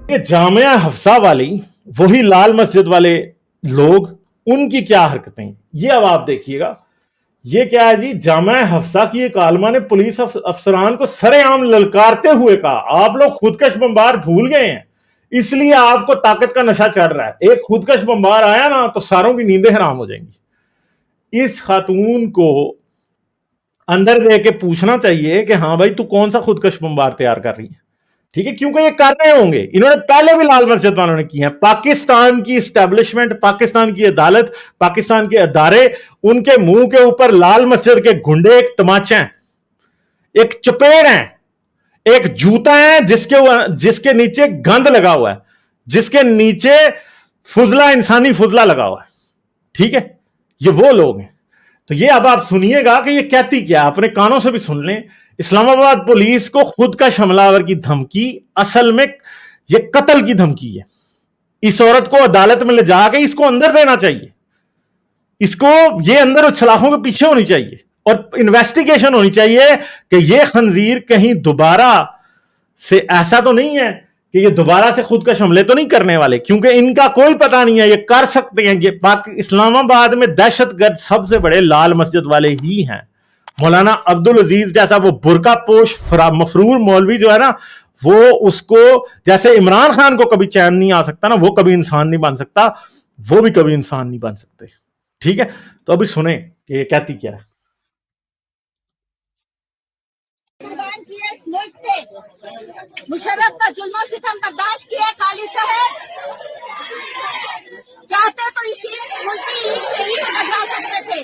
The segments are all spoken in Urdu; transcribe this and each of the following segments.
یہ جامعہ حفصہ والی وہی لال مسجد والے لوگ، ان کی کیا حرکتیں ہیں یہ اب آپ دیکھیے گا. یہ کیا ہے جی، جامعہ حفصہ کی ایک عالمہ نے پولیس افسران کو سر عام للکارتے ہوئے کہا آپ لوگ خودکش بمبار بھول گئے ہیں، اس لیے آپ کو طاقت کا نشہ چڑھ رہا ہے. ایک خودکش بمبار آیا نا تو ساروں کی نیندیں حرام ہو جائیں گی. اس خاتون کو اندر دے کے پوچھنا چاہیے کہ ہاں بھائی تو کون سا خودکش بمبار تیار کر رہی ہے، ٹھیک ہے، کیونکہ یہ کر رہے ہوں گے، انہوں نے پہلے بھی لال مسجد والوں نے کی ہیں. پاکستان کی اسٹیبلشمنٹ، پاکستان کی عدالت، پاکستان کے ادارے، ان کے منہ کے اوپر لال مسجد کے گھنڈے ایک تماچے ہیں، ایک چپیڑ ہیں، ایک جوتا ہے جس کے نیچے گند لگا ہوا ہے، جس کے نیچے فضلہ، انسانی فضلہ لگا ہوا ہے. ٹھیک ہے، یہ وہ لوگ ہیں. تو یہ اب آپ سنیے گا کہ یہ کہتی کیا، اپنے کانوں سے بھی سن لیں. اسلام آباد پولیس کو خودکش حملہ آور کی دھمکی، اصل میں یہ قتل کی دھمکی ہے. اس عورت کو عدالت میں لے جا کے اس کو اندر دینا چاہیے، اس کو یہ اندر سلاخوں کے پیچھے ہونی چاہیے، اور انویسٹیگیشن ہونی چاہیے کہ یہ خنزیر کہیں دوبارہ سے ایسا تو نہیں ہے کہ یہ دوبارہ سے خودکش حملے تو نہیں کرنے والے، کیونکہ ان کا کوئی پتہ نہیں ہے، یہ کر سکتے ہیں. یہ اسلام آباد میں دہشت گرد سب سے بڑے لال مسجد والے ہی ہیں. مولانا عبدالعزیز جیسا وہ برقع پوش مفرور مولوی جو ہے نا، وہ اس کو جیسے عمران خان کو کبھی چین نہیں آ سکتا نا، وہ کبھی انسان نہیں بن سکتا، وہ بھی کبھی انسان نہیں بن سکتے. ٹھیک ہے، تو ابھی سنیں کہ یہ کہتی کیا ہے. مشرف کا ظلم و ستم برداشت کیے خالی صاحب، چاہتے تو اسی ملکی سے ہی بجا سکتے تھے،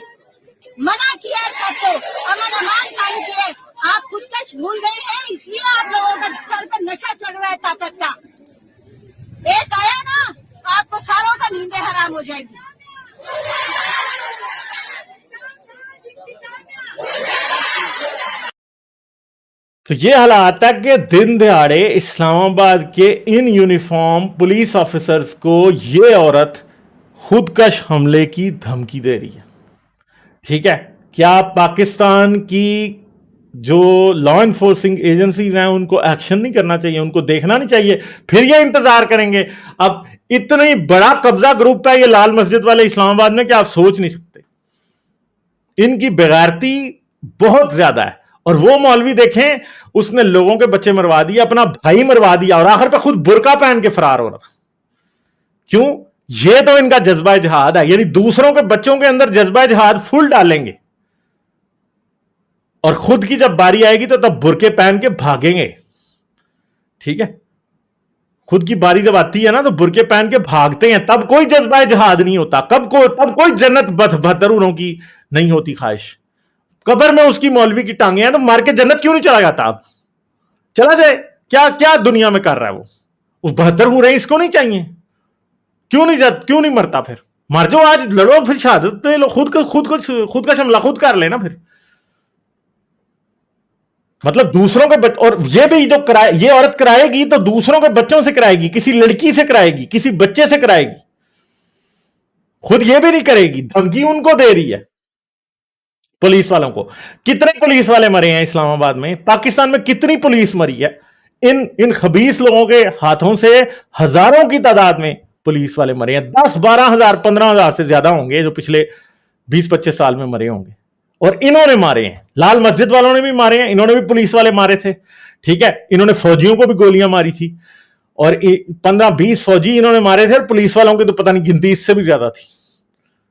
منع کیا سب کو، امن امان قائم کیے. آپ خودکش بھول گئے ہیں، اس لیے آپ لوگوں کا سر پہ نشہ چڑھ رہا ہے طاقت کا. ایک آیا نا آپ کو ساروں کا نیندیں حرام ہو جائے گی. تو یہ حالات ہے کہ دن دہاڑے اسلام آباد کے ان یونیفارم پولیس آفیسرز کو یہ عورت خودکش حملے کی دھمکی دے رہی ہے. ٹھیک ہے، کیا پاکستان کی جو لا انفورسنگ ایجنسیز ہیں ان کو ایکشن نہیں کرنا چاہیے، ان کو دیکھنا نہیں چاہیے؟ پھر یہ انتظار کریں گے؟ اب اتنی بڑا قبضہ گروپ ہے یہ لال مسجد والے اسلام آباد میں کہ آپ سوچ نہیں سکتے. ان کی بغیرتی بہت زیادہ ہے. اور وہ مولوی دیکھیں، اس نے لوگوں کے بچے مروا دیے، اپنا بھائی مروا دیا، اور آخر پہ خود برقع پہن کے فرار ہو رہا تھا. کیوں؟ یہ تو ان کا جذبہ جہاد ہے، یعنی دوسروں کے بچوں کے اندر جذبہ جہاد فل ڈالیں گے، اور خود کی جب باری آئے گی تو تب برقعے پہن کے بھاگیں گے. ٹھیک ہے، خود کی باری جب آتی ہے نا تو برقعے پہن کے بھاگتے ہیں، تب کوئی جذبہ جہاد نہیں ہوتا، تب کوئی جنت بہترونوں کی نہیں ہوتی خواہش. قبر میں اس کی مولوی کی ٹانگیں ہیں تو مار کے جنت کیوں نہیں چلا جاتا؟ اب چلا جائے، کیا دنیا میں کر رہا ہے وہ 72 ہو رہے ہیں، اس کو نہیں چاہیے؟ کیوں نہیں مرتا؟ پھر مر جاؤ، آج لڑو، پھر شہادت پہ لو، خود کا حملہ خود کر لینا. پھر مطلب دوسروں کے اور یہ بھی جو یہ عورت کرائے گی تو دوسروں کے بچوں سے کرائے گی، کسی لڑکی سے کرائے گی، کسی بچے سے کرائے گی، خود یہ بھی نہیں کرے گی. دھمکی ان کو دے رہی ہے پولیس والوں کو. کتنے پولیس والے مرے ہیں اسلام آباد میں؟ پاکستان میں کتنی پولیس مری ہے ان خبیث لوگوں کے ہاتھوں سے؟ ہزاروں کی تعداد میں پولیس والے مرے ہیں. 10-12 ہزار 15 ہزار سے زیادہ ہوں گے جو پچھلے 20-25 سال میں مرے ہوں گے. اور انہوں نے مارے ہیں، لال مسجد والوں نے بھی مارے ہیں، انہوں نے بھی پولیس والے مارے تھے. ٹھیک ہے، انہوں نے فوجیوں کو بھی گولیاں ماری تھی، اور 15-20 فوجی انہوں نے مارے تھے، اور پولیس والوں کی تو پتہ نہیں گنتی اس سے بھی زیادہ تھی.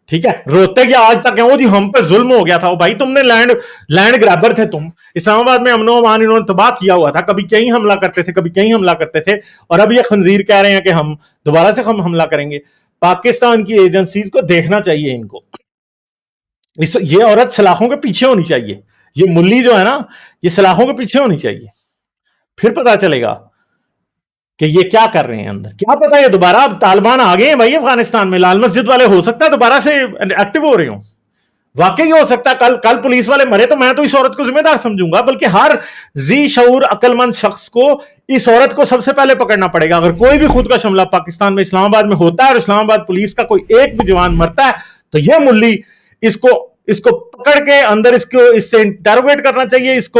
ٹھیک ہے، روتے کیا آج تک ہیں وہ جی ہم پہ ظلم ہو گیا تھا. بھائی تم نے لینڈ گرابر تھے تم. اسلام آباد میں امن و امان انہوں نے تباہ کیا ہوا تھا، کبھی کہیں حملہ کرتے تھے، کبھی کہیں حملہ کرتے تھے، اور اب یہ خنزیر کہہ رہے ہیں کہ ہم دوبارہ سے حملہ کریں گے. پاکستان کی ایجنسیز کو دیکھنا چاہیے، ان کو یہ عورت سلاخوں کے پیچھے ہونی چاہیے، یہ ملی جو ہے نا یہ سلاخوں کے پیچھے ہونی چاہیے. پھر پتا چلے گا کہ یہ کیا کر رہے ہیں اندر. کیا پتا یہ دوبارہ اب طالبان آ گئے ہیں بھائی افغانستان میں، لال مسجد والے ہو سکتا ہے دوبارہ سے ایکٹیو ہو رہے ہوں. واقعی ہو سکتا ہے کل پولیس والے مرے تو میں تو اس عورت کو ذمہ دار سمجھوں گا، بلکہ ہر ذی شعور عقل مند شخص کو اس عورت کو سب سے پہلے پکڑنا پڑے گا. اگر کوئی بھی خود کا حملہ پاکستان میں اسلام آباد میں ہوتا ہے اور اسلام آباد پولیس کا کوئی ایک بھی جوان مرتا ہے تو یہ ملی اس کو پکڑ کے اندر اس سے انٹروگیٹ کرنا چاہیے، اس کو